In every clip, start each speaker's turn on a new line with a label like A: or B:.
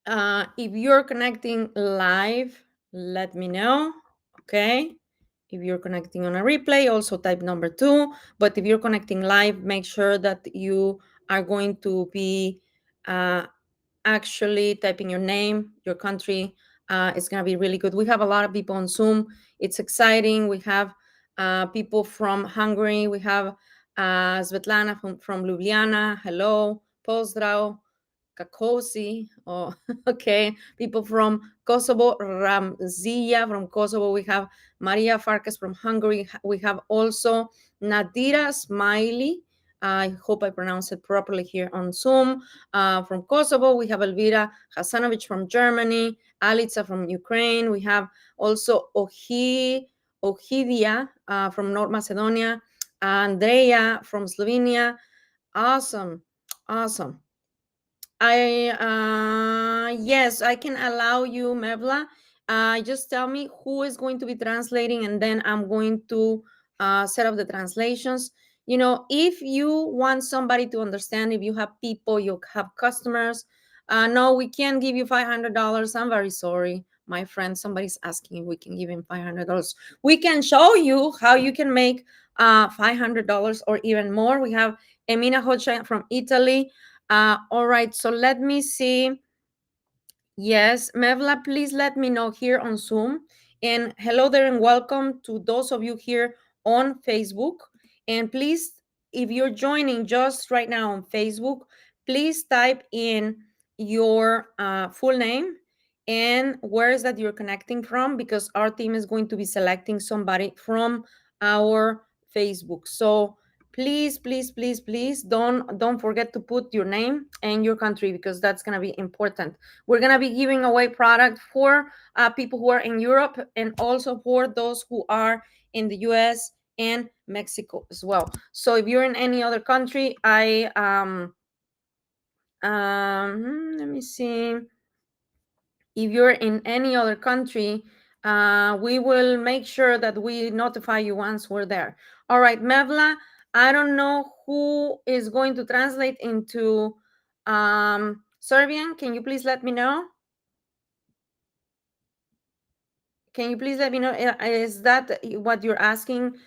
A: If you're connecting live, let me know. Okay. If you're connecting on a replay, also type number 2. But if you're connecting live, make sure that you are going to be actually typing your name, your country. It's going to be really good. We have a lot of people on Zoom. It's exciting. We have people from Hungary. We have Svetlana from Ljubljana. Hello. Pozdrav. Kakosi. Oh, okay. People from Kosovo. Ramzia from Kosovo. We have Maria Farkas from Hungary. We have also Nadira Smiley. I hope I pronounced it properly here on Zoom. From Kosovo, we have Elvira Hasanovic from Germany, Alica from Ukraine. We have also Ohidia from North Macedonia, Andrea from Slovenia. Awesome. Awesome. Yes, I can allow you, Mevla. Just tell me who is going to be translating, and then I'm going to set up the translations. If you want somebody to understand, if you have people, you have customers. No, we can't give you $500. I'm very sorry, my friend. Somebody's asking if we can give him $500. We can show you how you can make $500 or even more. We have Emina Hocha from Italy. All right, so let me see. Yes, Mevla, please let me know here on Zoom. And hello there, and welcome to those of you here on Facebook. And please, if you're joining just right now on Facebook, please type in your full name and where is that you're connecting from, because our team is going to be selecting somebody from our Facebook. So please, please, please, please don't forget to put your name and your country, because that's going to be important. We're going to be giving away product for people who are in Europe, and also for those who are in the US and Mexico as well. So if you're in any other country, let me see. If you're in any other country, we will make sure that we notify you once we're there. All right, Mevla, I don't know who is going to translate into Serbian. Can you please let me know? Can you please let me know? Is that what you're asking?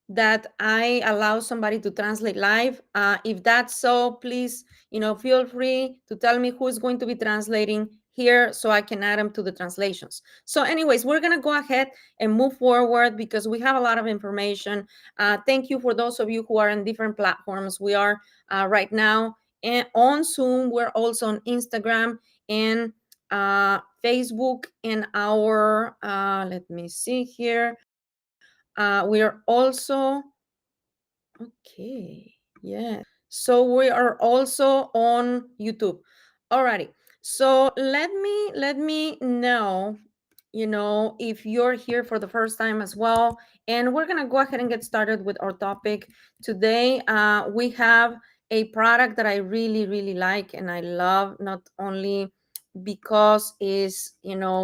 A: That I allow somebody to translate live? If that's so, please, feel free to tell me who's going to be translating here so I can add them to the translations. So anyways, we're going to go ahead and move forward because we have a lot of information. Thank you for those of you who are on different platforms. We are right now on Zoom. We're also on Instagram and Facebook, and our, let me see here. We are also, okay, yeah. So we are also on YouTube. Alrighty. So let me know, if you're here for the first time as well. And we're gonna go ahead and get started with our topic today. We have a product that I really, really like and I love, not only because it's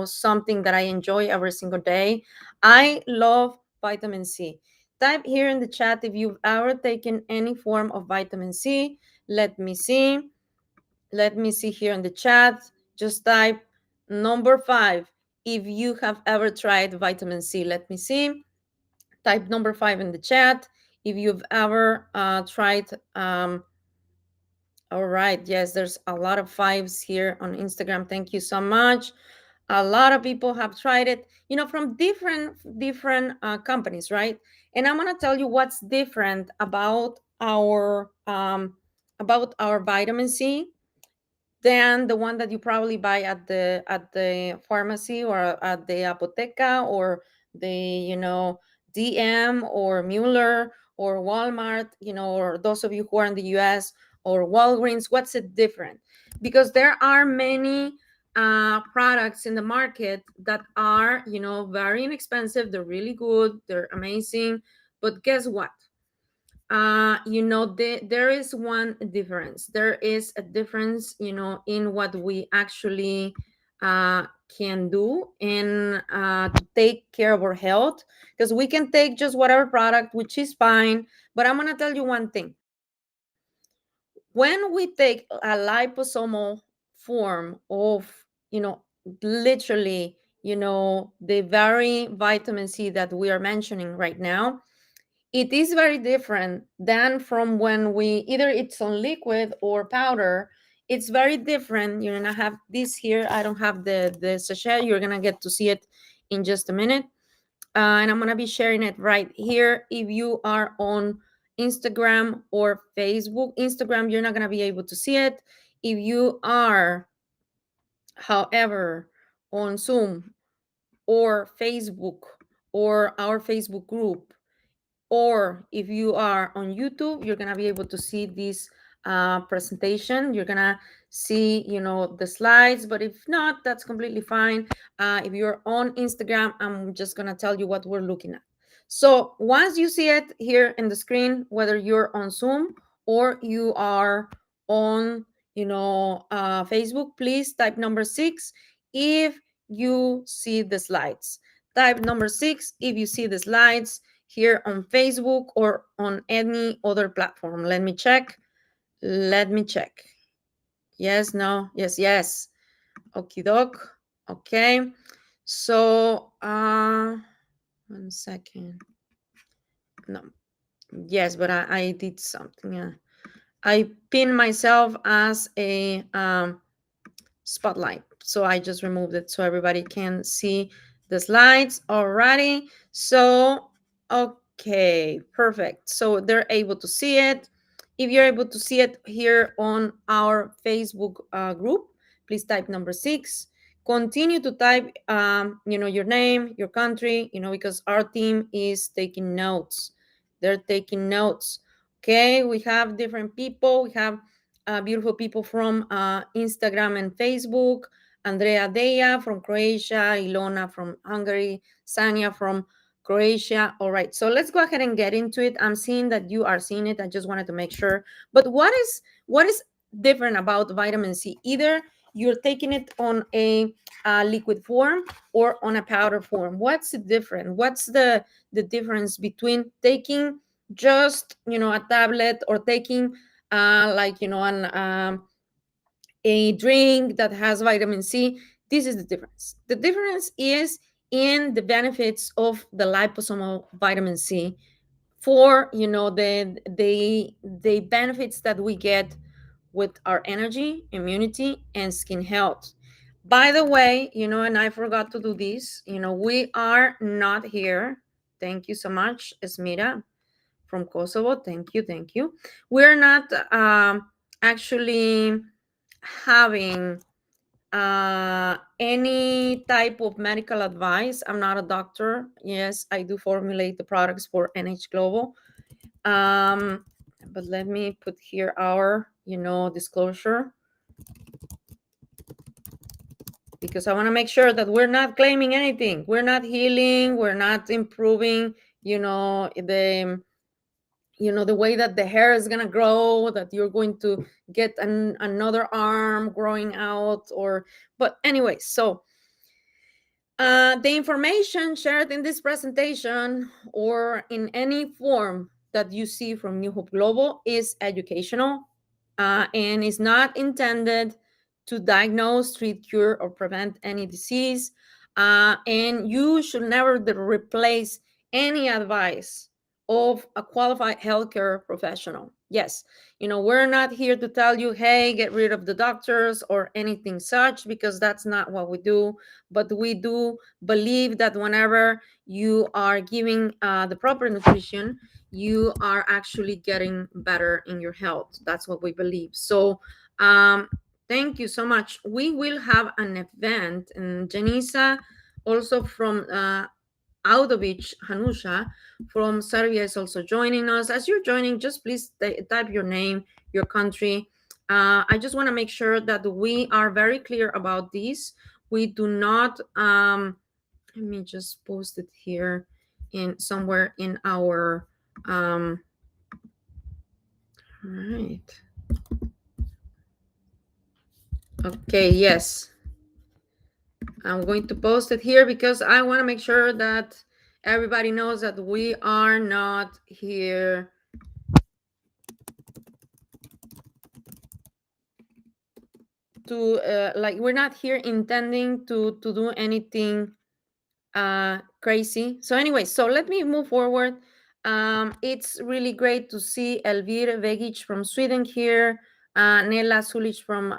A: something that I enjoy every single day. I love vitamin C. Type here in the chat if you've ever taken any form of vitamin C. Let me see. Let me see here in the chat. Just type number 5 if you have ever tried vitamin C. Let me see. Type number 5 in the chat if you've ever tried. All right. Yes, there's a lot of fives here on Instagram. Thank you so much. A lot of people have tried it, from different companies, right? And I'm gonna tell you what's different about our vitamin C than the one that you probably buy at the pharmacy or at the apoteca or the DM or Mueller or Walmart, or those of you who are in the US or Walgreens. What's it different? Because there are many products in the market that are very inexpensive. They're really good, they're amazing, but guess what? There is one difference. There is a difference, in what we actually can do in to take care of our health, because we can take just whatever product, which is fine. But I'm gonna tell you one thing. When we take a liposomal form of literally, the very vitamin C that we are mentioning right now, it is very different than from when we either it's on liquid or powder. It's very different. You're gonna have this here. I don't have the sachet. You're gonna get to see it in just a minute. And I'm gonna be sharing it right here. If you are on Instagram or Facebook, Instagram, you're not gonna be able to see it. If you are, however, on Zoom or Facebook or our Facebook group, or if you are on YouTube, you're gonna be able to see this presentation. You're gonna see, the slides. But if not, that's completely fine. If you're on Instagram, I'm just gonna tell you what we're looking at. So once you see it here in the screen, whether you're on Zoom or you are on, Facebook, please type number 6 if you see the slides. Type number 6 if you see the slides here on Facebook or on any other platform. Let me check. Yes, no, yes, yes. Okie doke. Okay. So, 1 second. No. Yes, but I did something. I pinned myself as a spotlight. So I just removed it so everybody can see the slides already. So, okay, perfect. So they're able to see it. If you're able to see it here on our Facebook group, please type number 6. Continue to type, your name, your country, because our team is taking notes. They're taking notes. Okay, we have different people. We have beautiful people from Instagram and Facebook. Andrea Deja from Croatia, Ilona from Hungary, Sanya from Croatia. All right, so let's go ahead and get into it. I'm seeing that you are seeing it. I just wanted to make sure. But what is different about vitamin C? Either you're taking it on a liquid form or on a powder form. What's the difference? What's the difference between taking just a tablet or taking a drink that has vitamin C? This is the difference. The difference is in the benefits of the liposomal vitamin C for the benefits that we get with our energy, immunity, and skin health. By the way, and I forgot to do this, we are not here. Thank you so much, Esmira from Kosovo. Thank you, thank you. We're not actually having any type of medical advice. I'm not a doctor. Yes, I do formulate the products for NH Global. But let me put here our, disclosure, because I want to make sure that we're not claiming anything. We're not healing. We're not improving, the way that the hair is going to grow, that you're going to get another arm growing out, but anyway, so the information shared in this presentation or in any form that you see from New Hope Global is educational and is not intended to diagnose, treat, cure, or prevent any disease. And you should never replace any advice of a qualified healthcare professional. Yes, we're not here to tell you, hey, get rid of the doctors or anything such, because that's not what we do. But we do believe that whenever you are giving the proper nutrition, you are actually getting better in your health. That's what we believe. So thank you so much. We will have an event, and Janisa also from Audovic Hanusha from Serbia is also joining us. As you're joining, just please type your name, your country. I just want to make sure that we are very clear about this. We do not, let me just post it here in somewhere in our, right. Okay, yes. I'm going to post it here because I want to make sure that everybody knows that we are not here to like, we're not here intending to do anything crazy. So anyway, so let me move forward. It's really great to see Elvira Vegic from Sweden here, Nela Sulic from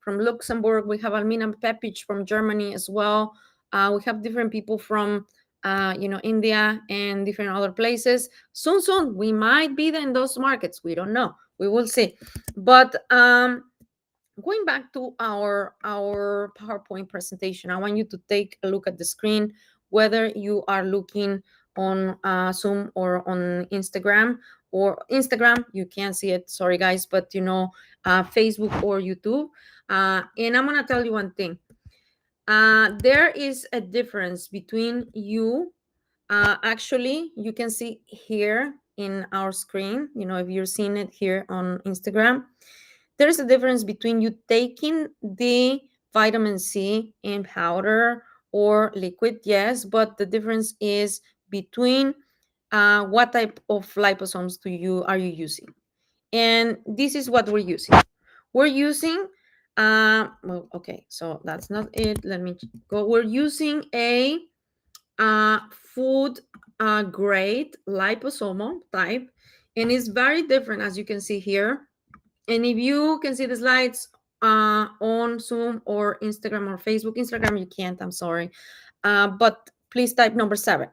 A: Luxembourg. We have Almina Pepic from Germany as well. We have different people from India and different other places. Soon we might be in those markets. We don't know. We will see. But going back to our PowerPoint presentation, I want you to take a look at the screen, whether you are looking on Zoom or on Instagram. Or Instagram, you can't see it, sorry guys, but Facebook or YouTube. And I'm gonna tell you one thing. There is a difference between you. Actually, you can see here in our screen, if you're seeing it here on Instagram, there's a difference between you taking the vitamin C in powder or liquid, yes, but the difference is between what type of liposomes are you using. And this is what we're using. We're using, well, okay, so that's not it. Let me go. We're using a food grade liposomal type, and it's very different, as you can see here. And if you can see the slides on Zoom or Instagram or Facebook, Instagram you can't, I'm sorry. But please type number 7.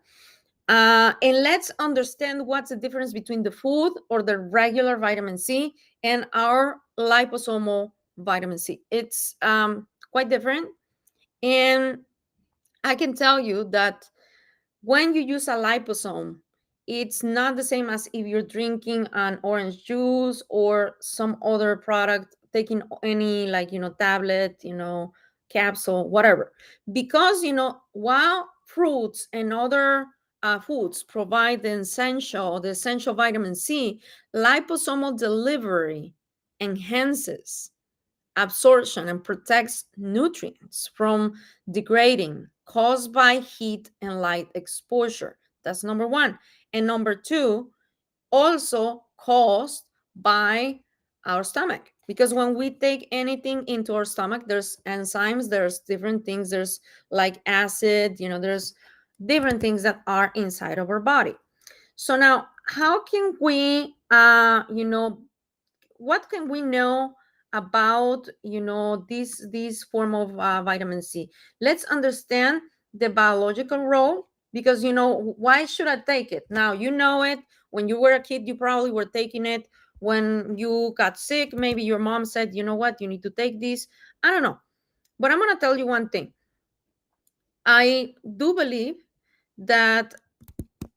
A: And let's understand what's the difference between the food or the regular vitamin C and our liposomal vitamin C. It's quite different. And I can tell you that when you use a liposome, it's not the same as if you're drinking an orange juice or some other product, taking any tablet, capsule, whatever. Because, while fruits and other foods provide the essential vitamin C, liposomal delivery enhances absorption and protects nutrients from degrading caused by heat and light exposure. That's number 1. And number 2, also caused by our stomach. Because when we take anything into our stomach, there's enzymes, there's different things, there's like acid, there's different things that are inside of our body. So now, how can we, what can we know about this form of vitamin C? Let's understand the biological role, because why should I take it now? It when you were a kid, you probably were taking it. When you got sick, maybe your mom said, you know what, you need to take this. I don't know, but I'm going to tell you one thing. I do believe that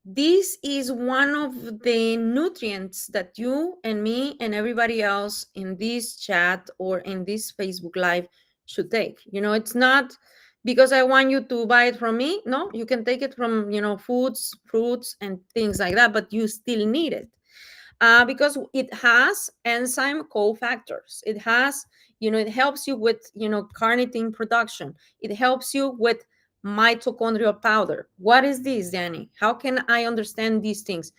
A: this is one of the nutrients that you and me and everybody else in this chat or in this Facebook Live should take. It's not because I want you to buy it from me. No, you can take it from, foods, fruits, and things like that, but you still need it. Because it has enzyme cofactors. It has, it helps you with, carnitine production. It helps you with mitochondrial powder. What is this, Danny? How can I understand these things?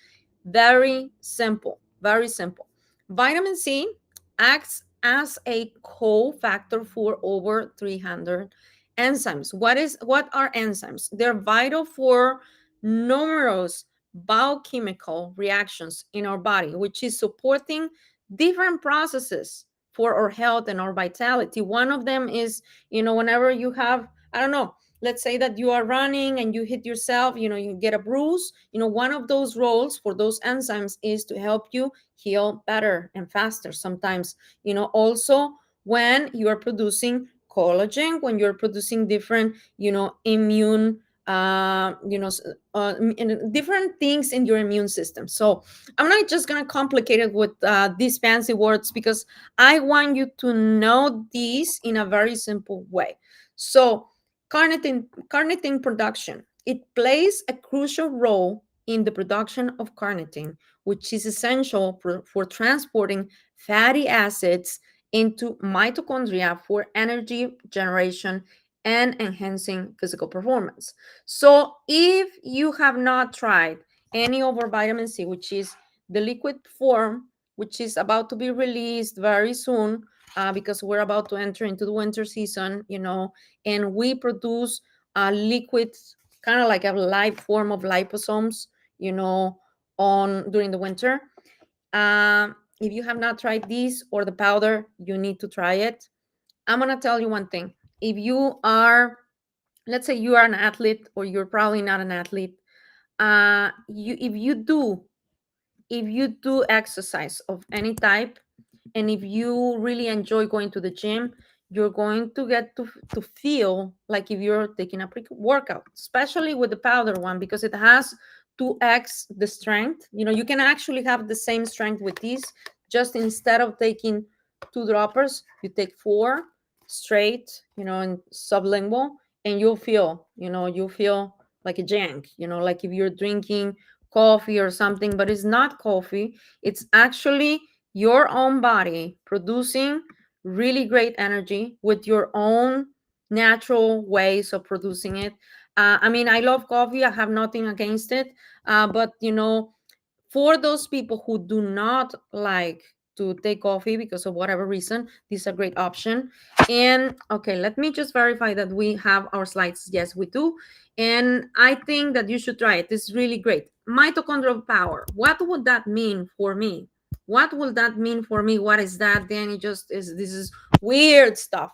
A: Very simple, very simple. Vitamin C acts as a cofactor for over 300 enzymes. What are enzymes? They're vital for numerous biochemical reactions in our body, which is supporting different processes for our health and our vitality. One of them is, whenever you have, I don't know, let's say that you are running and you hit yourself, you get a bruise, one of those roles for those enzymes is to help you heal better and faster. Sometimes, also when you are producing collagen, when you're producing different, immune different things in your immune system. So I'm not just going to complicate it with these fancy words, because I want you to know these in a very simple way. So carnitine production, it plays a crucial role in the production of carnitine, which is essential for transporting fatty acids into mitochondria for energy generation and enhancing physical performance. So if you have not tried any of our vitamin C, which is the liquid form, which is about to be released very soon, because we're about to enter into the winter season, and we produce liquid, kind of like a light form of liposomes, you know, on during the winter. If you have not tried this or the powder, you need to try it. I'm gonna tell you one thing. If you are, let's say you are an athlete, or you're probably not an athlete, you if you do exercise of any type, and if you really enjoy going to the gym, you're going to get to feel like if you're taking a pre-workout, especially with the powder one, because it has 2x the strength. You can actually have the same strength with these. Just instead of taking 2 droppers, you take 4 straight, and sublingual, and you'll feel like a jank, like if you're drinking coffee or something, but it's not coffee. It's actually your own body producing really great energy with your own natural ways of producing it. I mean, I love coffee. I have nothing against it. But, for those people who do not like to take coffee because of whatever reason, this is a great option. And okay, let me just verify that we have our slides. Yes, we do. And I think that you should try it. It's really great. Mitochondrial power. What would that mean for me? What will that mean for me? What is that? Then it just is, this is weird stuff.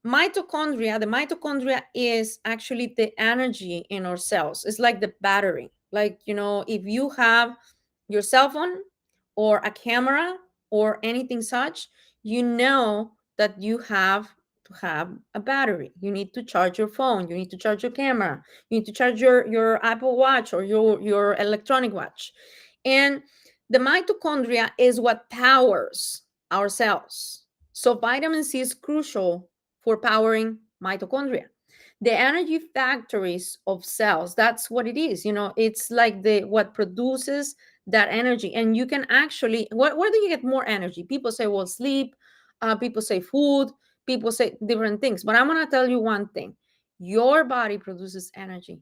A: The mitochondria is actually the energy in our cells. It's like the battery. Like, if you have your cell phone or a camera or anything such, you know that you have to have a battery. You need to charge your phone, you need to charge your camera, you need to charge your Apple Watch or your electronic watch. And the mitochondria is what powers our cells. So vitamin C is crucial for powering mitochondria. The energy factories of cells, that's what it is. It's like the what produces that energy. And you can actually, where do you get more energy? People say, well, sleep. People say food. People say different things. But I'm going to tell you one thing. Your body produces energy.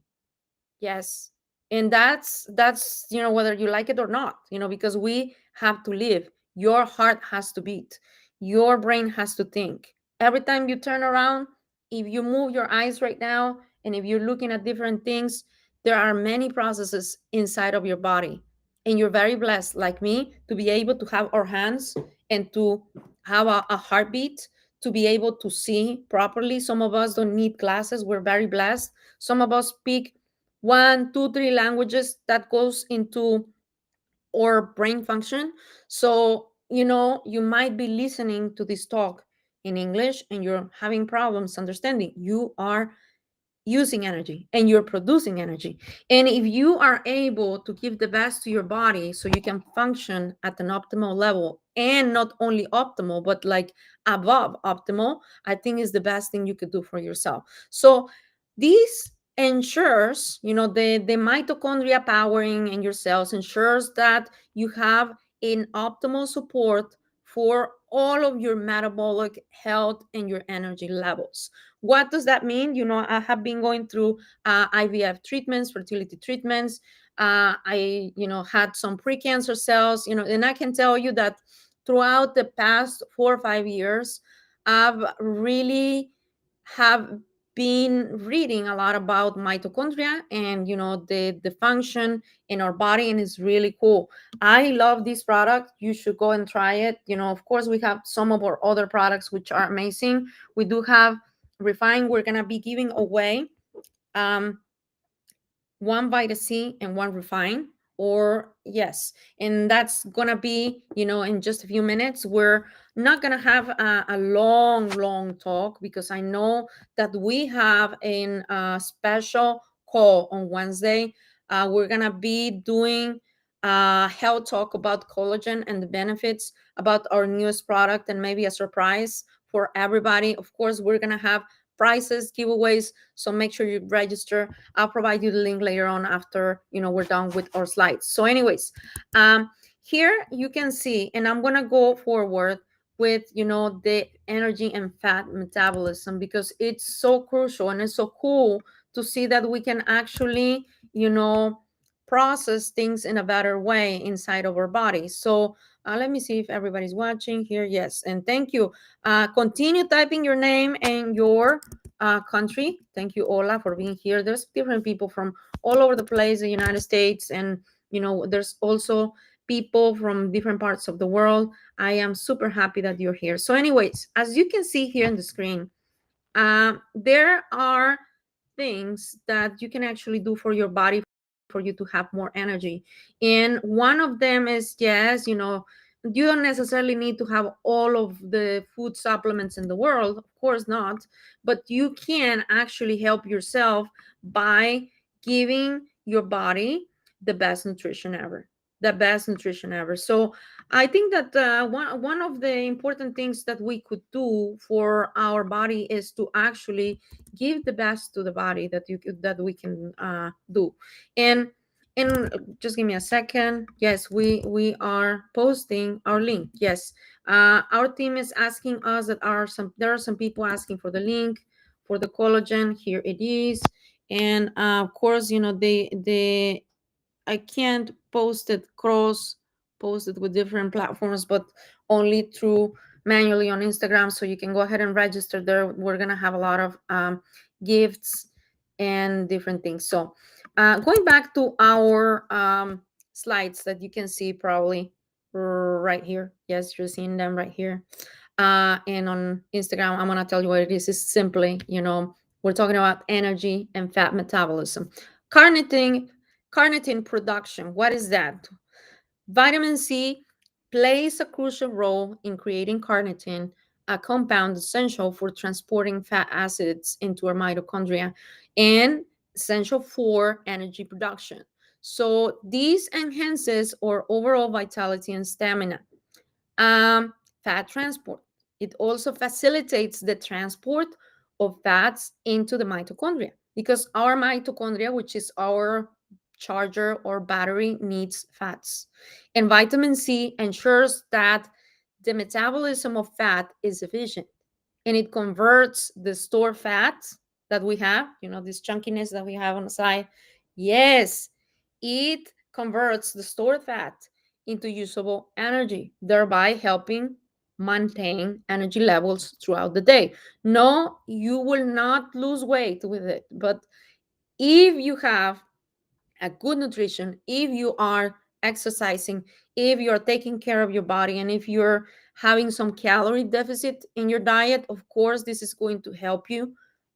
A: Yes. And that's whether you like it or not, because we have to live. Your heart has to beat. Your brain has to think. Every time you turn around, if you move your eyes right now, and if you're looking at different things, there are many processes inside of your body. And you're very blessed, like me, to be able to have our hands and to have a heartbeat, to be able to see properly. Some of us don't need glasses. We're very blessed. Some of us speak 1, 2, 3 languages that goes into our brain function. So, you might be listening to this talk in English and you're having problems understanding. You are using energy and you're producing energy. And if you are able to give the best to your body so you can function at an optimal level, and not only optimal, but like above optimal, I think is the best thing you could do for yourself. So this ensures, the mitochondria powering in your cells ensures that you have an optimal support for all of your metabolic health and your energy levels. What does that mean? I have been going through IVF treatments, fertility treatments. I, had some precancer cells, and I can tell you that throughout the past 4 or 5 years, I've really have been reading a lot about mitochondria and the function in our body, and it's really cool. I love this product. You should go and try it. Of course, we have some of our other products which are amazing. We do have Refine. We're gonna be giving away um, one Vita C and one Refine. Or yes, and that's gonna be in just a few minutes. We're not gonna have a long talk because I know that we have a special call on Wednesday. We're gonna be doing health talk about collagen and the benefits about our newest product, and maybe a surprise for everybody. Of course, we're gonna have prizes, giveaways, so make sure you register. I'll provide you the link later on after we're done with our slides. So anyways, here you can see, and I'm gonna go forward with the energy and fat metabolism, because it's so crucial and it's so cool to see that we can actually process things in a better way inside of our body. So Let me see if everybody's watching here. Yes, and thank you. Continue typing your name and your country. Thank you, Ola, for being here. There's different people from all over the place, the United States, and there's also people from different parts of the world. I am super happy that you're here. So, anyways, as you can see here on the screen, there are things that you can actually do for your body for you to have more energy. And one of them is, yes, you don't necessarily need to have all of the food supplements in the world, of course not, but you can actually help yourself by giving your body the best nutrition ever. The best nutrition ever. So I think that one of the important things that we could do for our body is to actually give the best to the body that we can do. And just give me a second. Yes, we are posting our link. Yes, our team is asking us that there are some people asking for the link for the collagen. Here it is. And of course, they I can't post it with different platforms, but only through manually on Instagram. So you can go ahead and register there. We're gonna have a lot of gifts and different things. So going back to our slides that you can see probably right here. Yes, you're seeing them right here. And on Instagram, I'm gonna tell you what it is. It's simply, we're talking about energy and fat metabolism. Carnitine Carnitine production, what is that? Vitamin C plays a crucial role in creating carnitine, a compound essential for transporting fat acids into our mitochondria and essential for energy production. So this enhances our overall vitality and stamina. Fat transport. It also facilitates the transport of fats into the mitochondria because our mitochondria, which is our charger or battery, needs fats. And vitamin C ensures that the metabolism of fat is efficient and it converts the stored fats that we have, this chunkiness that we have on the side. Yes, it converts the stored fat into usable energy, thereby helping maintain energy levels throughout the day. No, you will not lose weight with it, but if you have a good nutrition, if you are exercising, if you're taking care of your body, and if you're having some calorie deficit in your diet, of course, this is going to help you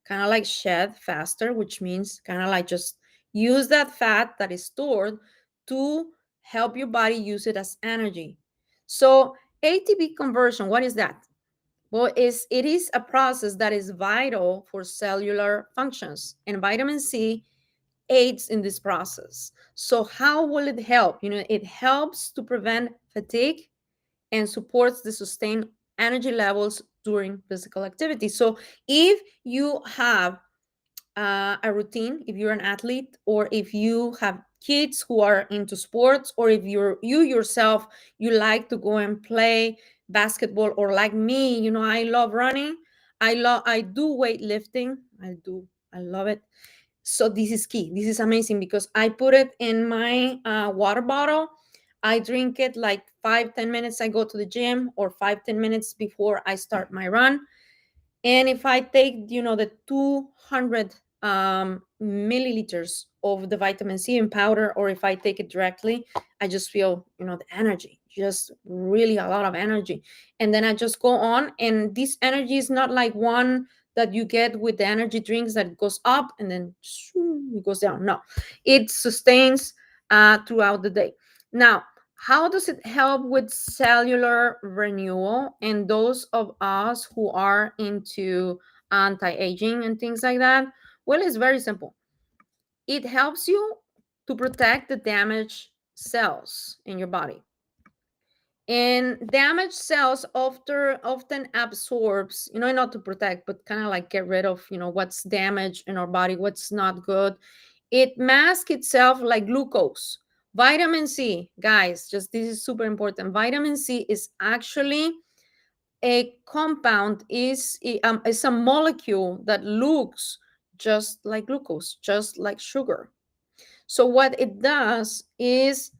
A: kind of like shed faster, which means kind of like just use that fat that is stored to help your body use it as energy. So, ATP conversion, what is that? Well, it is a process that is vital for cellular functions, and vitamin C aids in this process. So, how will it help? It helps to prevent fatigue and supports the sustained energy levels during physical activity. So, if you have a routine, if you're an athlete, or if you have kids who are into sports, or if you yourself you like to go and play basketball, or like me, I love running. I do weightlifting. I love it. So this is key. This is amazing because I put it in my water bottle. I drink it like 5-10 minutes I go to the gym, or 5-10 minutes before I start my run. And if I take, the 200 milliliters of the vitamin C in powder, or if I take it directly, I just feel, the energy, just really a lot of energy. And then I just go on. And this energy is not like one that you get with the energy drinks that goes up and then it goes down. No, it sustains throughout the day. Now, how does it help with cellular renewal and those of us who are into anti-aging and things like that? Well, it's very simple. It helps you to protect the damaged cells in your body. And damaged cells often absorbs, not to protect, but kind of like get rid of, what's damaged in our body, what's not good. It masks itself like glucose. Vitamin C, guys, just this is super important. Vitamin C is actually a compound, is a molecule that looks just like glucose, just like sugar. So what it does is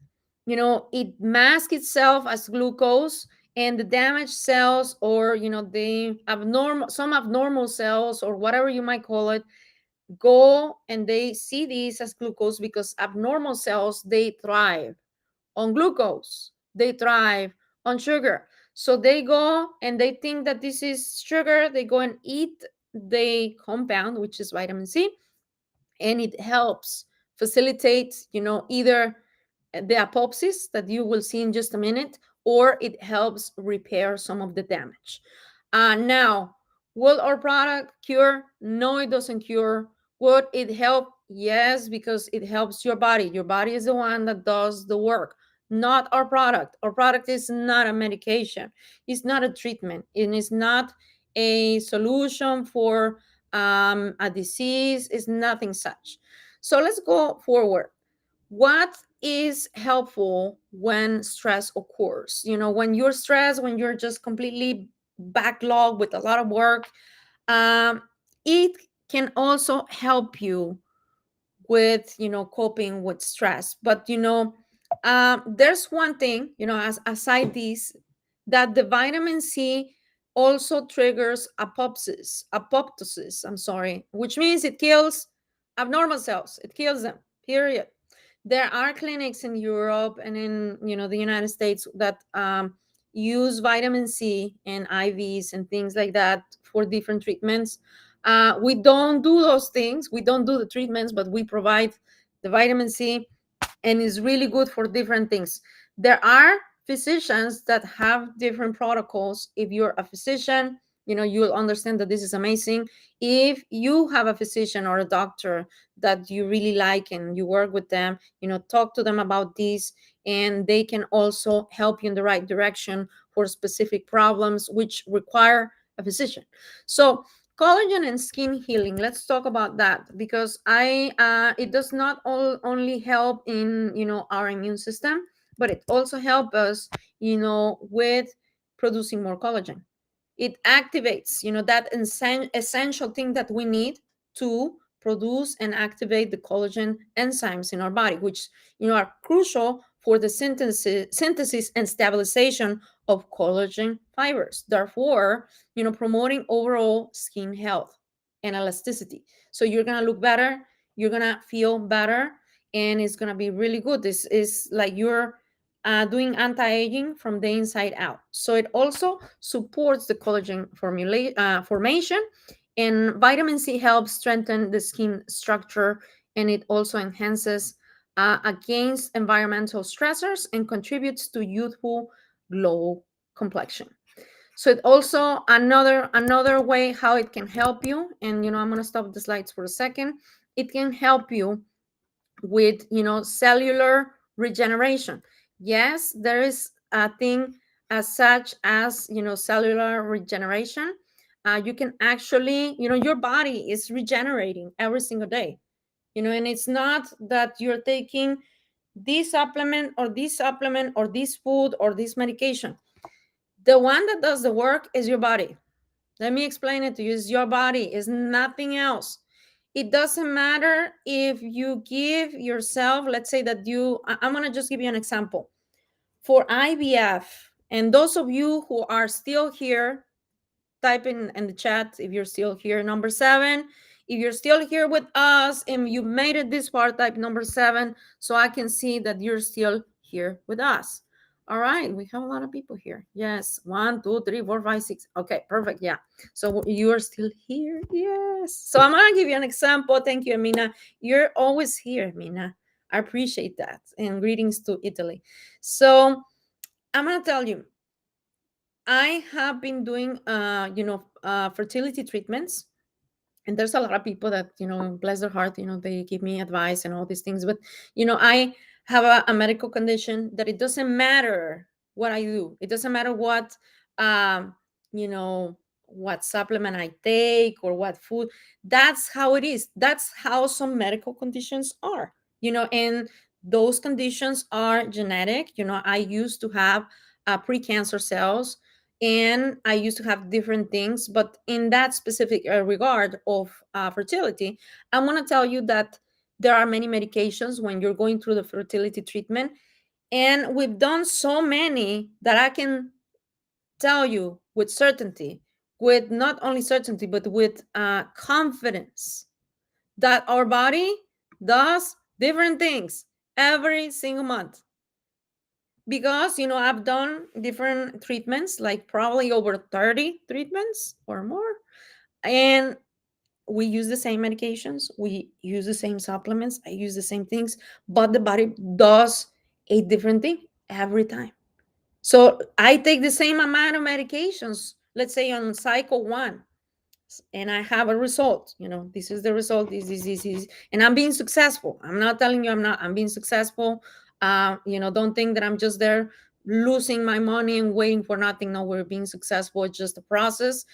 A: it masks itself as glucose, and the damaged cells, or the abnormal cells, or whatever you might call it, go and they see these as glucose, because abnormal cells, they thrive on glucose, they thrive on sugar. So they go and they think that this is sugar, they go and eat the compound, which is vitamin C, and it helps facilitate, either the apopsis that you will see in just a minute, or it helps repair some of the damage. Now, will our product cure? No, it doesn't cure. Would it help? Yes, because it helps your body. Your body is the one that does the work, not our product. Our product is not a medication, it's not a treatment, and it's not a solution for a disease, is nothing such. So let's go forward. What is helpful when stress occurs? When you're stressed, when you're just completely backlogged with a lot of work, um, it can also help you with coping with stress. But there's one thing, as aside this, that the vitamin C also triggers apoptosis, I'm sorry, which means it kills abnormal cells, it kills them, period. There are clinics in Europe and in the United States that use vitamin C and IVs and things like that for different treatments. We don't do those things. We don't do the treatments, but we provide the vitamin C, and is really good for different things. There are physicians that have different protocols. If you're a physician, you'll understand that this is amazing. If you have a physician or a doctor that you really like and you work with them, talk to them about this, and they can also help you in the right direction for specific problems which require a physician. So collagen and skin healing, let's talk about that, because it does not only help in our immune system, but it also helps us with producing more collagen. It activates that essential thing that we need to produce and activate the collagen enzymes in our body, which are crucial for the synthesis and stabilization of collagen fibers, therefore promoting overall skin health and elasticity. So you're gonna look better, you're gonna feel better, and it's gonna be really good. This is like you're doing anti-aging from the inside out. So it also supports the collagen formation, and vitamin C helps strengthen the skin structure, and it also enhances against environmental stressors and contributes to youthful glow complexion. So it also another way how it can help you, and I'm going to stop the slides for a second. It can help you with cellular regeneration. Yes, there is a thing as such as cellular regeneration. You can actually, your body is regenerating every single day, and it's not that you're taking this supplement or this supplement or this food or this medication. The one that does the work is your body. Let me explain it to you. It's your body, it's nothing else. It doesn't matter if you give yourself, let's say that I'm going to just give you an example. For IVF, and those of you who are still here, type in the chat if you're still here, number 7. If you're still here with us and you made it this far, type number 7 so I can see that you're still here with us. All right, we have a lot of people here. Yes, 1, 2, 3, 4, 5, 6. Okay, perfect. Yeah, so you're still here. Yes. So I'm gonna give you an example. Thank you, Amina. You're always here, Amina. I appreciate that. And greetings to Italy. So I'm gonna tell you, I have been doing, fertility treatments, and there's a lot of people that, bless their heart, they give me advice and all these things. But, I have a medical condition that it doesn't matter what I do. It doesn't matter um, you know, what supplement I take or what food. That's how it is. That's how some medical conditions are, and those conditions are genetic. I used to have precancer cells, and I used to have different things. But in that specific regard of fertility, I'm going to tell you that there are many medications when you're going through the fertility treatment, And we've done so many that I can tell you with certainty, with not only certainty, but with confidence, that our body does different things every single month. Because, I've done different treatments, like probably over 30 treatments or more. And we use the same medications, we use the same supplements, I use the same things, but the body does a different thing every time. So I take the same amount of medications, let's say on cycle one, and I have a result. This is the result. This, and I'm being successful. I'm not telling you I'm not. I'm being successful. Don't think that I'm just there losing my money and waiting for nothing. No, we're being successful. It's just a process.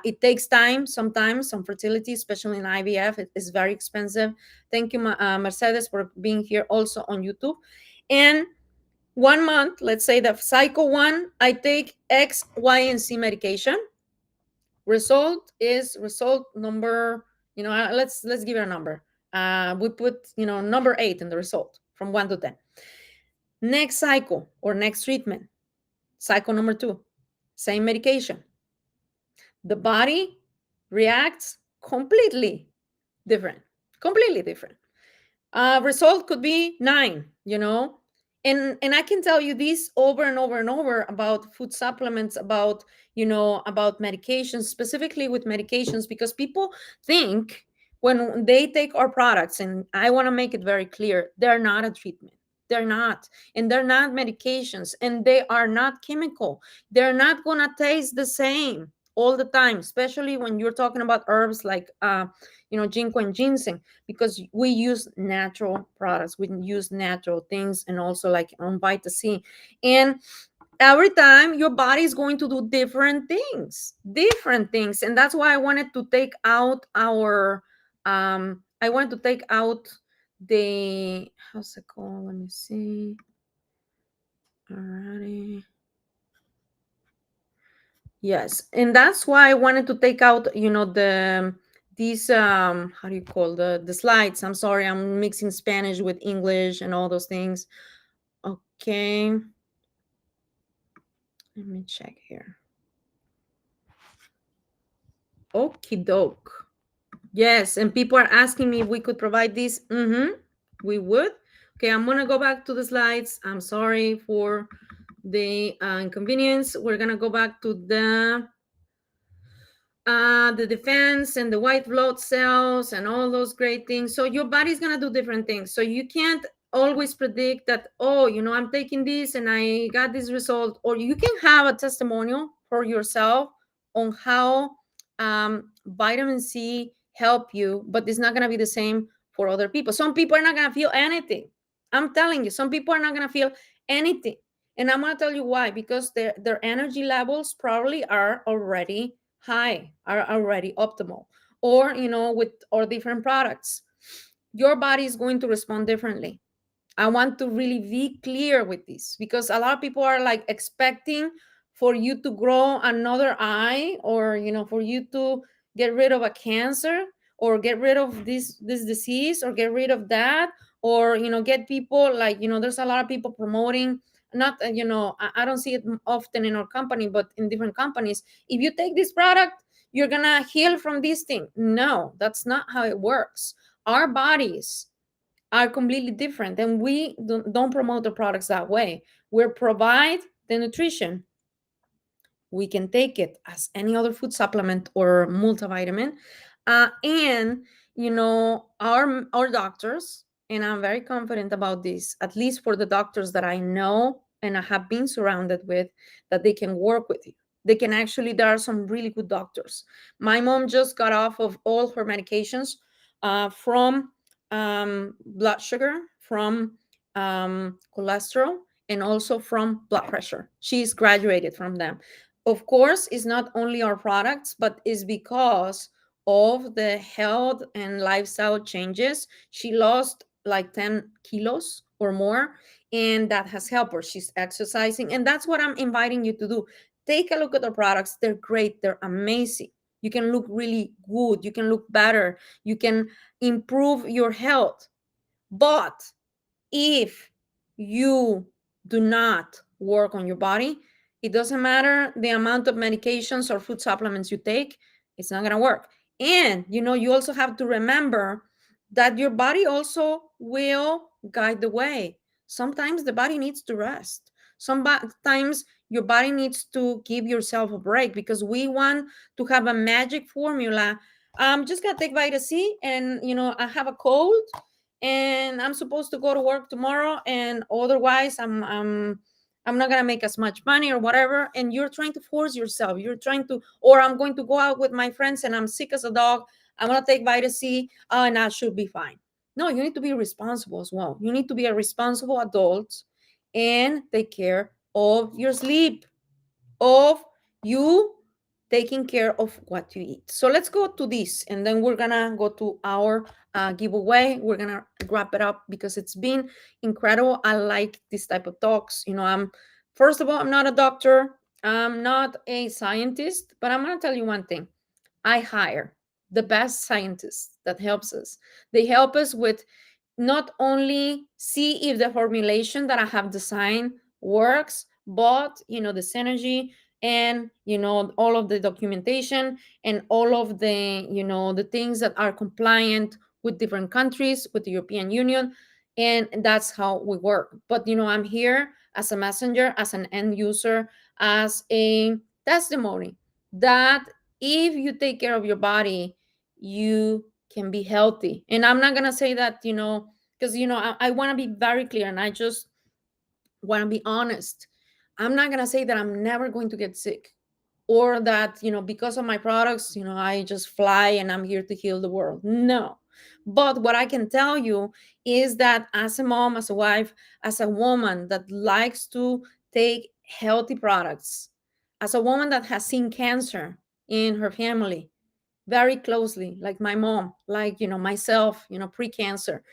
A: It takes time. Sometimes some fertility, especially in IVF, it is very expensive. Thank you, Mercedes, for being here also on YouTube. And 1 month, let's say that cycle one, I take X, Y, and Z medication. Result is result number, let's give it a number. We put, number 8 in the result from 1 to 10. Next cycle or next treatment, cycle number 2, same medication. The body reacts completely different. Result could be 9, and I can tell you this over and over and over about food supplements, about medications, specifically with medications, because people think when they take our products, and I want to make it very clear, they're not a treatment. They're not. And they're not medications, and they are not chemical. They're not going to taste the same all the time, especially when you're talking about herbs like ginkgo and ginseng, because we use natural products, we use natural things, and also like on Vita C. And every time your body is going to do different things. And that's why I wanted to take out the, how's it called? Let me see. Alrighty. Yes, and that's why I wanted to take out, these how do you call the slides? I'm sorry, I'm mixing Spanish with English and all those things. Okay. Let me check here. Okie doke. Yes, and people are asking me if we could provide this. We would. Okay, I'm gonna go back to the slides. I'm sorry for the inconvenience. We're gonna go back to the defense and the white blood cells and all those great things. So your body's going to do different things. So you can't always predict that, I'm taking this and I got this result. Or you can have a testimonial for yourself on how vitamin C help you, but it's not going to be the same for other people. Some people are not going to feel anything. I'm telling you, some people are not going to feel anything. And I'm going to tell you why, because their energy levels probably are already high, are already optimal, or with or different products. Your body is going to respond differently. I want to really be clear with this, because a lot of people are like expecting for you to grow another eye, or for you to get rid of a cancer, or get rid of this disease, or get rid of that, or get people like, there's a lot of people promoting, not I don't see it often in our company, but in different companies, if you take this product, you're gonna heal from this thing. No, that's not how it works. Our bodies are completely different, and we don't promote the products that way. We provide the nutrition. We can take it as any other food supplement or multivitamin, and our doctors, and I'm very confident about this, at least for the doctors that I know and I have been surrounded with, that they can work with you. They can actually, there are some really good doctors. My mom just got off of all her medications, from blood sugar, from cholesterol, and also from blood pressure. She's graduated from them. Of course, it's not only our products, but it's because of the health and lifestyle changes. She lost like 10 kilos or more, and that has helped her. She's exercising, and that's what I'm inviting you to do. Take a look at the products. They're great, they're amazing. You can look really good, you can look better, you can improve your health. But if you do not work on your body, it doesn't matter the amount of medications or food supplements you take, it's not going to work. And you also have to remember that your body also will guide the way. Sometimes the body needs to rest. Sometimes your body needs to give yourself a break, because we want to have a magic formula. I'm just gonna take vitamin C, and I have a cold, and I'm supposed to go to work tomorrow, and otherwise I'm not gonna make as much money or whatever. And you're trying to force yourself. You're trying to, or I'm going to go out with my friends and I'm sick as a dog. I'm gonna take vitamin C, and I should be fine. No, you need to be responsible as well. You need to be a responsible adult and take care of your sleep, of you taking care of what you eat. So let's go to this, and then we're gonna go to our giveaway. We're gonna wrap it up because it's been incredible. I like this type of talks. I'm first of all, I'm not a doctor, I'm not a scientist, but I'm gonna tell you one thing. I hire the best scientists that helps us. They help us with not only see if the formulation that I have designed works, but the synergy, and all of the documentation, and all of the things that are compliant with different countries, with the European Union, and that's how we work. But I'm here as a messenger, as an end user, as a testimony that if you take care of your body, you can be healthy. And I'm not gonna say that, because I want to be very clear, and I just want to be honest. I'm not gonna say that I'm never going to get sick, or that because of my products, I just fly and I'm here to heal the world. No. But what I can tell you is that as a mom, as a wife, as a woman that likes to take healthy products, as a woman that has seen cancer in her family very closely, like my mom, like myself, pre-cancer,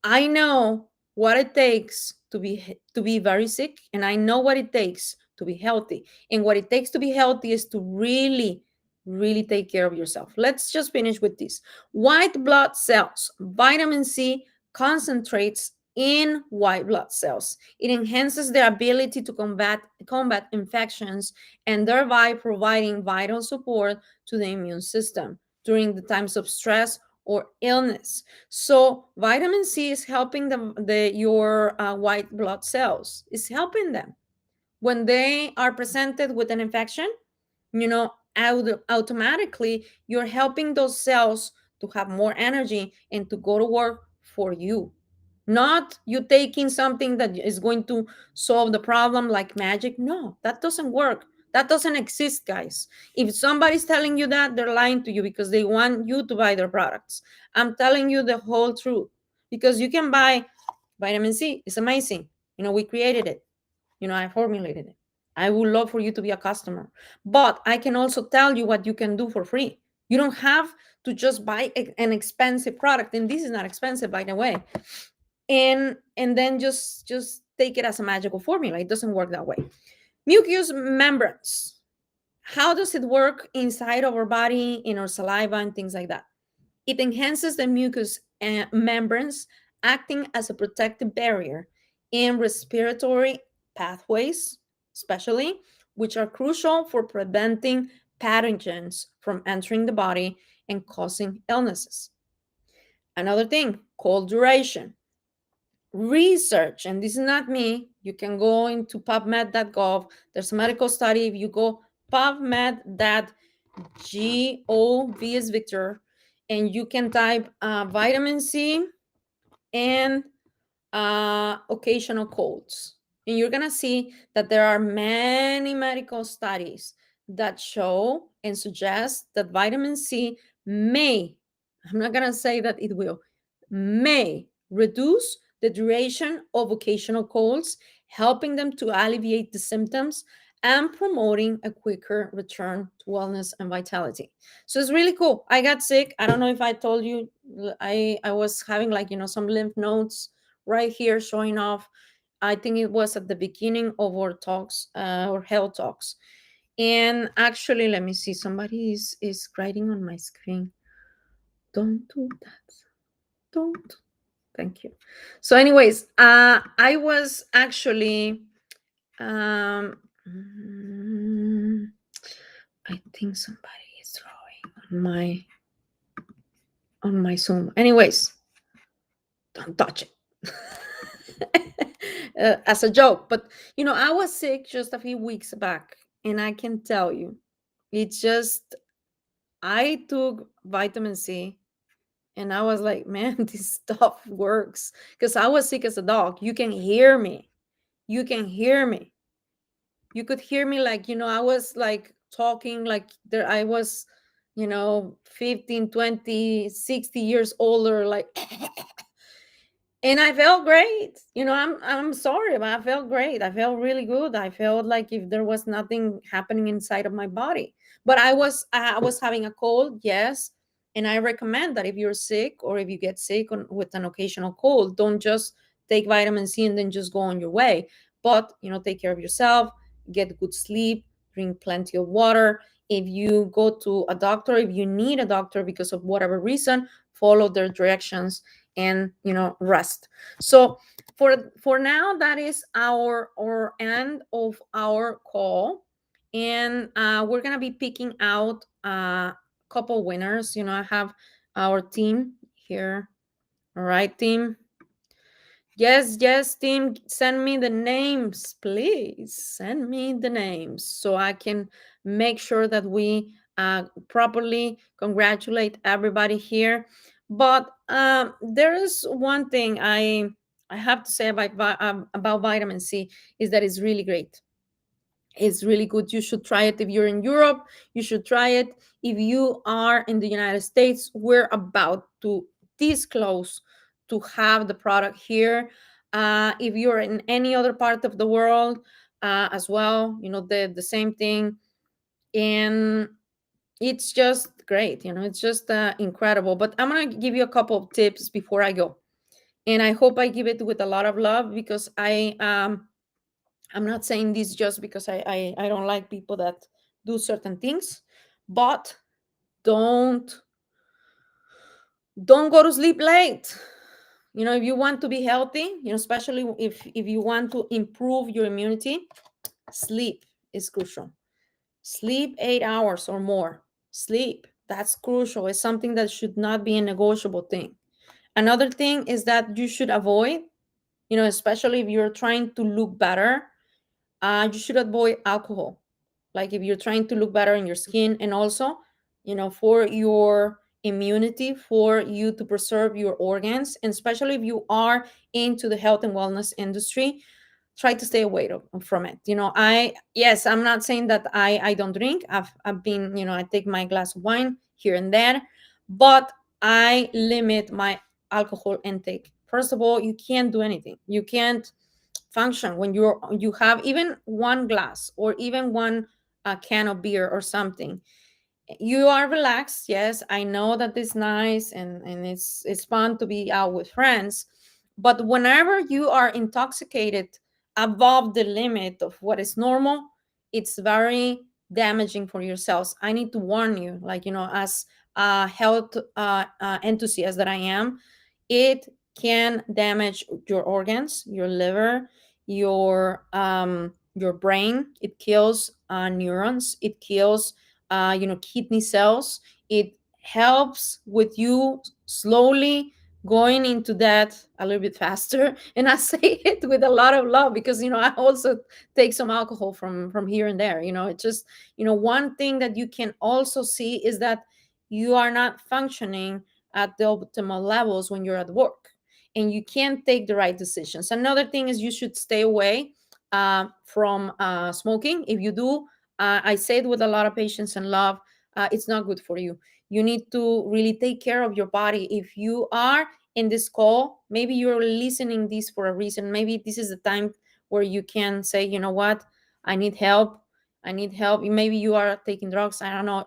A: I know what it takes to be very sick, and I know what it takes to be healthy. And what it takes to be healthy is to really, really take care of yourself. Let's just finish with this. White blood cells. Vitamin C concentrates in white blood cells. It enhances their ability to combat infections, and thereby providing vital support to the immune system during the times of stress or illness. So vitamin C is helping your white blood cells. It's helping them when they are presented with an infection. Automatically you're helping those cells to have more energy and to go to work for you. Not you taking something that is going to solve the problem like magic. No, that doesn't work. That doesn't exist, guys. If somebody's telling you that, they're lying to you because they want you to buy their products. I'm telling you the whole truth, because you can buy vitamin C. It's amazing. We created it. I formulated it. I would love for you to be a customer. But I can also tell you what you can do for free. You don't have to just buy an expensive product, and this is not expensive, by the way, and then just take it as a magical formula. It doesn't work that way. Mucous membranes. How does it work inside of our body, in our saliva, and things like that? It enhances the mucous membranes, acting as a protective barrier in respiratory pathways, especially, which are crucial for preventing pathogens from entering the body and causing illnesses. Another thing, cold duration. Research, and this is not me, you can go into pubmed.gov. There's a medical study. If you go pubmed.gov is Victor, and you can type vitamin C and occasional colds, and you're gonna see that there are many medical studies that show and suggest that vitamin C may, I'm not gonna say that it will, may reduce the duration of occasional colds, helping them to alleviate the symptoms and promoting a quicker return to wellness and vitality. So it's really cool. I got sick. I don't know if I told you, I was having some lymph nodes right here showing off. I think it was at the beginning of our talks, or health talks. And actually, let me see. Somebody is writing on my screen. Don't do that. Don't. Thank you. So, anyways, I was actually, mm, I think somebody is drawing on my Zoom. Anyways, don't touch it. As a joke, but I was sick just a few weeks back, and I can tell you, it's just I took vitamin C, and I was like, man, this stuff works because I was sick as a dog. You can hear me. You can hear me. You could hear me like, I was like talking like there I was, 15, 20, 60 years older, like and I felt great. I'm sorry, but I felt great. I felt really good. I felt like if there was nothing happening inside of my body. But I was having a cold, yes. And I recommend that if you're sick or if you get sick with an occasional cold, don't just take vitamin C and then just go on your way. But take care of yourself, get good sleep, drink plenty of water. If you go to a doctor, if you need a doctor because of whatever reason, follow their directions and rest. So for now, that is our end of our call, and we're gonna be picking out a couple winners. I have our team here. All right, team. Yes, yes, team, send me the names, please. Send me the names so I can make sure that we properly congratulate everybody here. But there is one thing I have to say about vitamin C is that it's really great. It's really good. You should try it if you're in Europe. You should try it if you are in the United States. We're about to this close to have the product here. If you're in any other part of the world as well, the same thing. And it's just great. It's just incredible. But I'm going to give you a couple of tips before I go. And I hope I give it with a lot of love because I'm not saying this just because I don't like people that do certain things, but don't don't go to sleep late. If you want to be healthy, especially if you want to improve your immunity, sleep is crucial. Sleep 8 hours or more. Sleep, that's crucial. It's something that should not be a negotiable thing. Another thing is that you should avoid, especially if you're trying to look better, you should avoid alcohol. Like if you're trying to look better in your skin, and also for your immunity, for you to preserve your organs, and especially if you are into the health and wellness industry, try to stay away from it. I'm not saying that I don't drink. I've been, I take my glass of wine here and there, but I limit my alcohol intake. First of all, you can't do anything. You can't function when you have even one glass or even one can of beer or something. You are relaxed. Yes, I know that it's nice, and it's fun to be out with friends, but whenever you are intoxicated above the limit of what is normal, it's very damaging for yourselves. I need to warn you, like, as a health enthusiast that I am, it can damage your organs, your liver, your brain. It kills neurons. It kills kidney cells. It helps with you slowly going into that a little bit faster. And I say it with a lot of love because I also take some alcohol from here and there. It's just one thing that you can also see is that you are not functioning at the optimal levels when you're at work, and you can't take the right decisions. Another thing is you should stay away from smoking. If you do, I say it with a lot of patience and love, it's not good for you. You need to really take care of your body. If you are in this call, maybe you're listening this for a reason. Maybe this is the time where you can say, you know what, I need help. I need help. Maybe you are taking drugs. I don't know.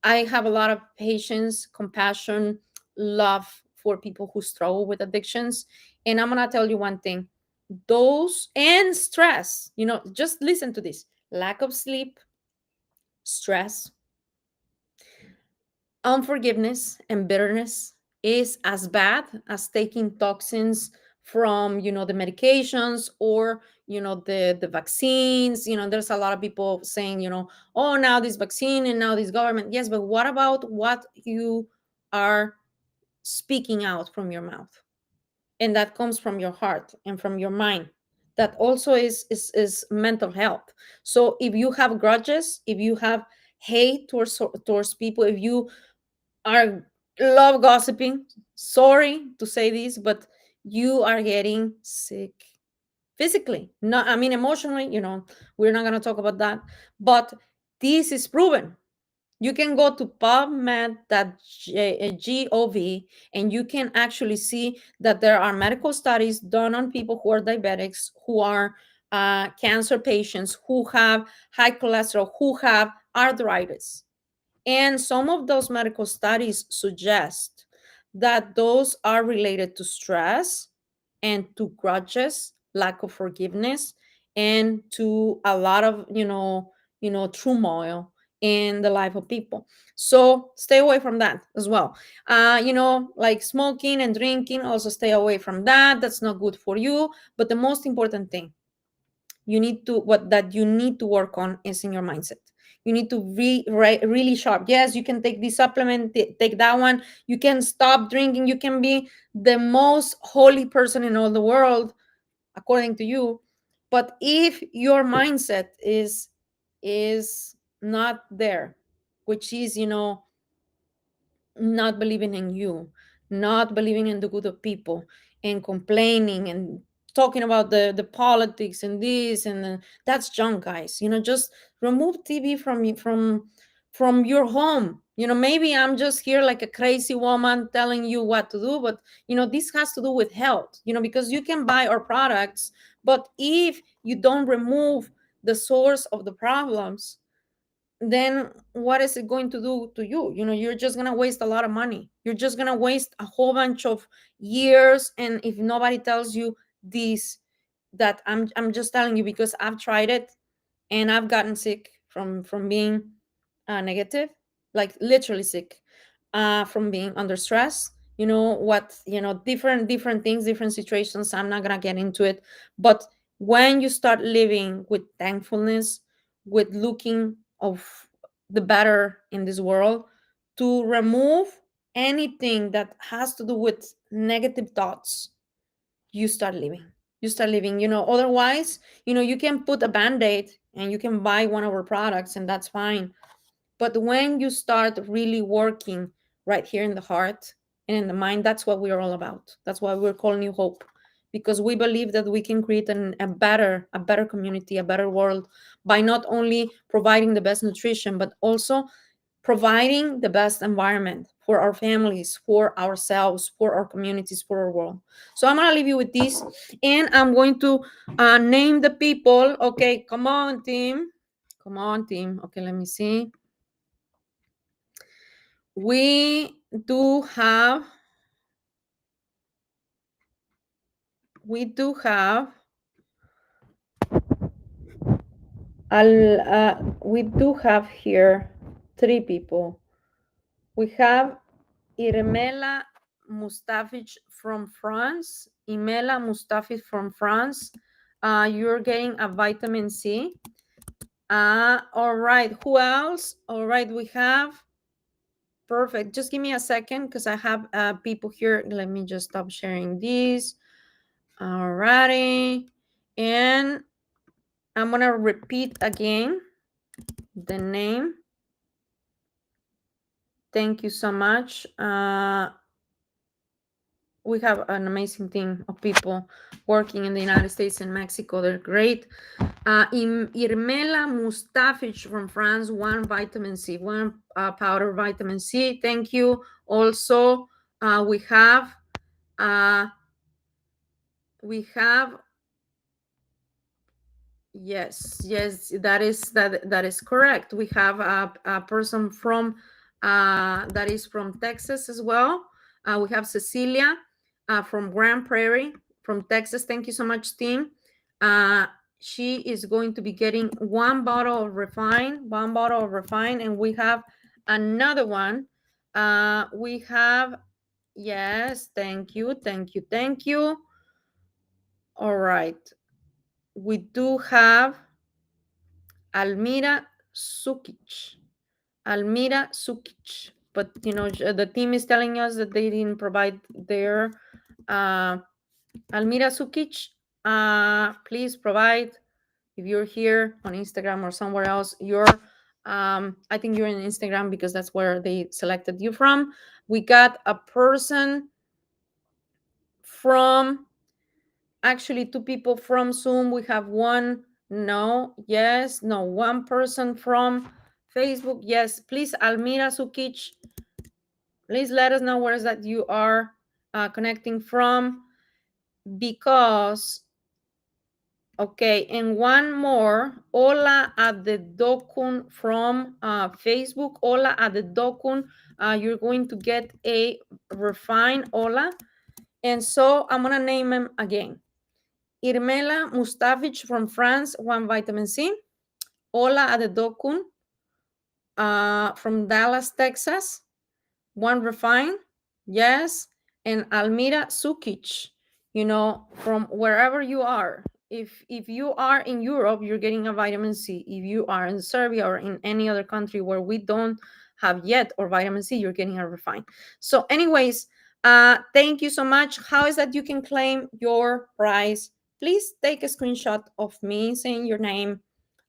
A: I have a lot of patience, compassion, love for people who struggle with addictions. And I'm going to tell you one thing: those and stress, just listen to this: lack of sleep, stress, unforgiveness, and bitterness. is as bad as taking toxins from, the medications, or the vaccines. There's a lot of people saying, oh, now this vaccine and now this government. Yes, but what about what you are speaking out from your mouth? And that comes from your heart and from your mind. That also is mental health. So if you have grudges, if you have hate towards people, if you are love gossiping, sorry to say this, but you are getting sick physically. Not, I mean, emotionally, we're not going to talk about that, but this is proven. You can go to PubMed.gov, and you can actually see that there are medical studies done on people who are diabetics, who are cancer patients, who have high cholesterol, who have arthritis. And some of those medical studies suggest that those are related to stress and to grudges, lack of forgiveness, and to a lot of, turmoil in the life of people. So stay away from that as well. Like smoking and drinking, also stay away from that. That's not good for you. But the most important thing you need to work on is in your mindset. You need to be really sharp. Yes, you can take this supplement, take that one. You can stop drinking. You can be the most holy person in all the world, according to you. But if your mindset is not there, which is, not believing in you, not believing in the good of people, and complaining and talking about the politics and this and that's junk, guys. Just remove TV from your home. Maybe I'm just here like a crazy woman telling you what to do, but this has to do with health. Because you can buy our products, but if you don't remove the source of the problems, then what is it going to do to you? You're just going to waste a lot of money. You're just going to waste a whole bunch of years. And if nobody tells you this, that I'm just telling you because I've tried it, and I've gotten sick from being negative, like literally sick, from being under stress. Different things, different situations. I'm not gonna get into it, but when you start living with thankfulness, with looking of the better in this world, to remove anything that has to do with negative thoughts, you start living. Otherwise, you can put a band-aid and you can buy one of our products, and that's fine. But when you start really working right here in the heart and in the mind, that's what we're all about. That's why we're calling you hope, because we believe that we can create a better community, a better world, by not only providing the best nutrition, but also providing the best environment for our families, for ourselves, for our communities, for our world. So I'm going to leave you with this, and I'm going to name the people. Okay, come on, team. Come on, team. Okay, let me see. We do have we do have we do have here three people. We have Irmela Mustafic from France. Imela Mustafic from France. You're getting a vitamin C. All right. Who else? All right. We have. Perfect. Just give me a second because I have people here. Let me just stop sharing this. All righty. And I'm going to repeat again the name. Thank you so much. We have an amazing team of people working in the United States and Mexico. They're great. Irmela Mustafic from France, one vitamin C, one powder vitamin C. Thank you. Also, we have yes, that is correct. We have a person from that is from Texas as well. We have Cecilia from Grand Prairie from Texas. Thank you so much, team. She is going to be getting one bottle of Refine, and we have another one. We have Yes, thank you, thank you, thank you. All right. We do have Almira Sukic. Almira Sukic. But, the team is telling us that they didn't provide their Almira Sukic. Please provide, if you're here on Instagram or somewhere else, I think you're in Instagram because that's where they selected you from. We got a person from, actually, two people from Zoom. We have one, no, yes, no, one person from Facebook. Yes, please, Almira Sukic, please let us know where is that you are connecting from, because, okay, and one more, Hola at the Dokun from Facebook. Hola at the Dokun. You're going to get a refined Hola. And so I'm going to name them again. Irmela Mustafic from France, one vitamin C. Hola at the Dokun from Dallas, Texas, one refined. Yes. And Almira Sukic, from wherever you are. If you are in Europe, you're getting a vitamin C. If you are in Serbia or in any other country where we don't have yet or vitamin C, you're getting a refined. So anyways, thank you so much. How is that you can claim your prize? Please take a screenshot of me saying your name,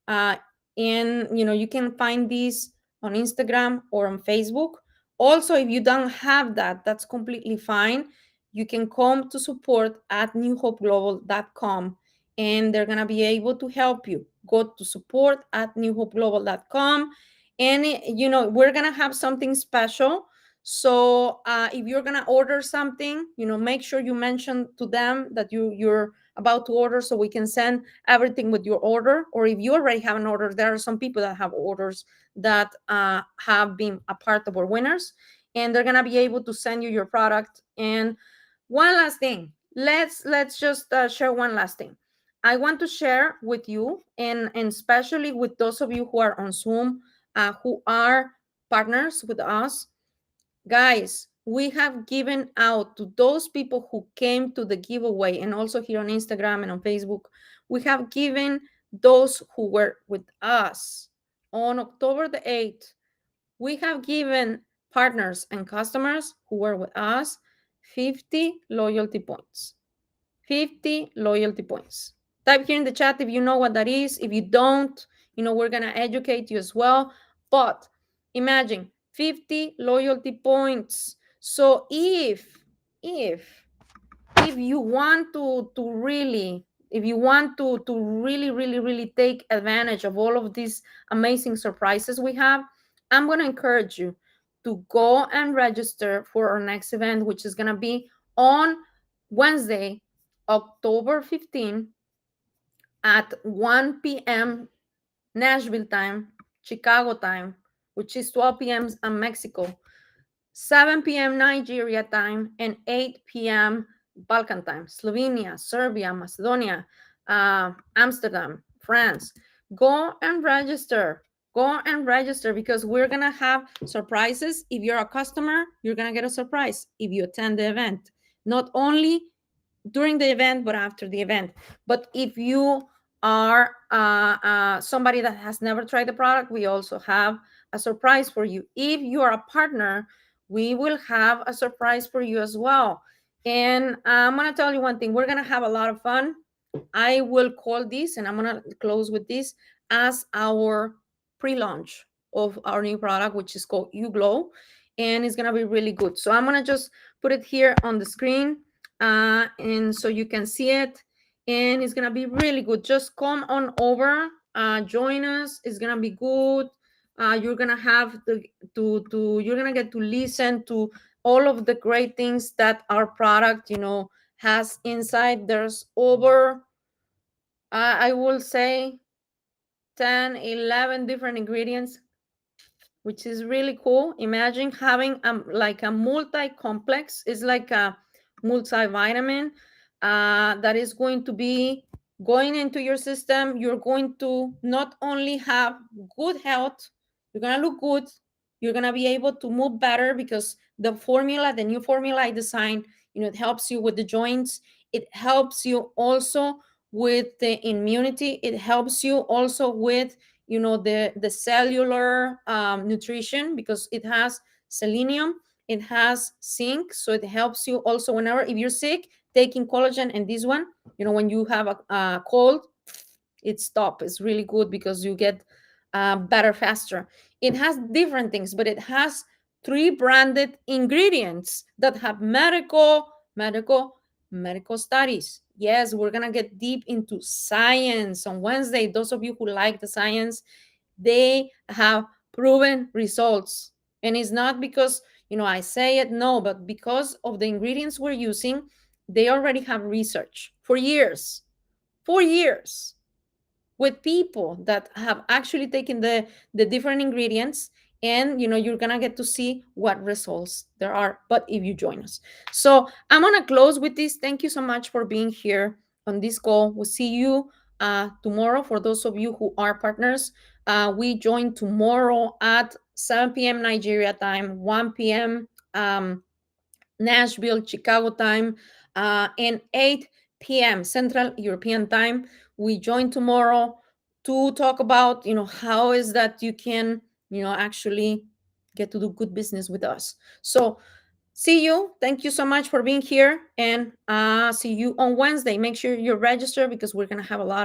A: uh, and you can find these on Instagram or on Facebook. Also, if you don't have that, that's completely fine. You can come to support at newhopeglobal.com, and they're going to be able to help you. Go to support at newhopeglobal.com, and we're going to have something special. So if you're going to order something, make sure you mention to them that you're about to order, so we can send everything with your order. Or if you already have an order, there are some people that have orders that have been a part of our winners, and they're gonna be able to send you your product. And one last thing, let's just share one last thing. I want to share with you, and especially with those of you who are on Zoom, who are partners with us. Guys, we have given out to those people who came to the giveaway, and also here on Instagram and on Facebook, we have given those who were with us on October the 8th. We have given partners and customers who were with us 50 loyalty points. 50 loyalty points. Type here in the chat if you know what that is. If you don't, we're going to educate you as well. But imagine 50 loyalty points. So if you want to really, if you want to really, really, really take advantage of all of these amazing surprises we have, I'm going to encourage you to go and register for our next event, which is going to be on Wednesday, October 15, at 1 p.m. Nashville time, Chicago time, which is 12 p.m. in Mexico, 7 p.m. Nigeria time, and 8 p.m. Balkan time, Slovenia, Serbia, Macedonia, Amsterdam, France. Go and register. Go and register, because we're going to have surprises. If you're a customer, you're going to get a surprise if you attend the event. Not only during the event, but after the event. But if you are somebody that has never tried the product, we also have a surprise for you. If you are a partner, we will have a surprise for you as well. And I'm going to tell you one thing, we're going to have a lot of fun. I will call this, and I'm going to close with this, as our pre-launch of our new product, which is called YouGlow, and it's going to be really good. So I'm going to just put it here on the screen, and so you can see it, and it's going to be really good. Just come on over, join us. It's going to be good. You're going to have you're going to get to listen to all of the great things that our product, has inside. There's over, I will say, 10, 11 different ingredients, which is really cool. Imagine having like a multi-complex. It's like a multivitamin that is going to be going into your system. You're going to not only have good health, you're going to look good, You're going to be able to move better because the new formula I designed, it helps you with the joints. It helps you also with the immunity. It helps you also with, the cellular nutrition, because it has selenium, it has zinc. So it helps you also whenever, if you're sick, taking collagen. And this one, when you have a cold, it's really good because you get better faster. It has different things, but it has three branded ingredients that have medical studies. Yes, we're gonna get deep into science on Wednesday. Those of you who like the science, they have proven results. And it's not because, I say it, no, but because of the ingredients we're using. They already have research for years, 4 years, with people that have actually taken the different ingredients. And you're gonna get to see what results there are, but if you join us. So I'm gonna close with this. Thank you so much for being here on this call. We'll see you tomorrow. For those of you who are partners, we join tomorrow at 7 p.m. Nigeria time, 1 p.m. Nashville, Chicago time, and 8 p.m. Central European time. We join tomorrow to talk about, how is that you can, actually get to do good business with us. So see you. Thank you so much for being here, and see you on Wednesday. Make sure you're registered because we're going to have a lot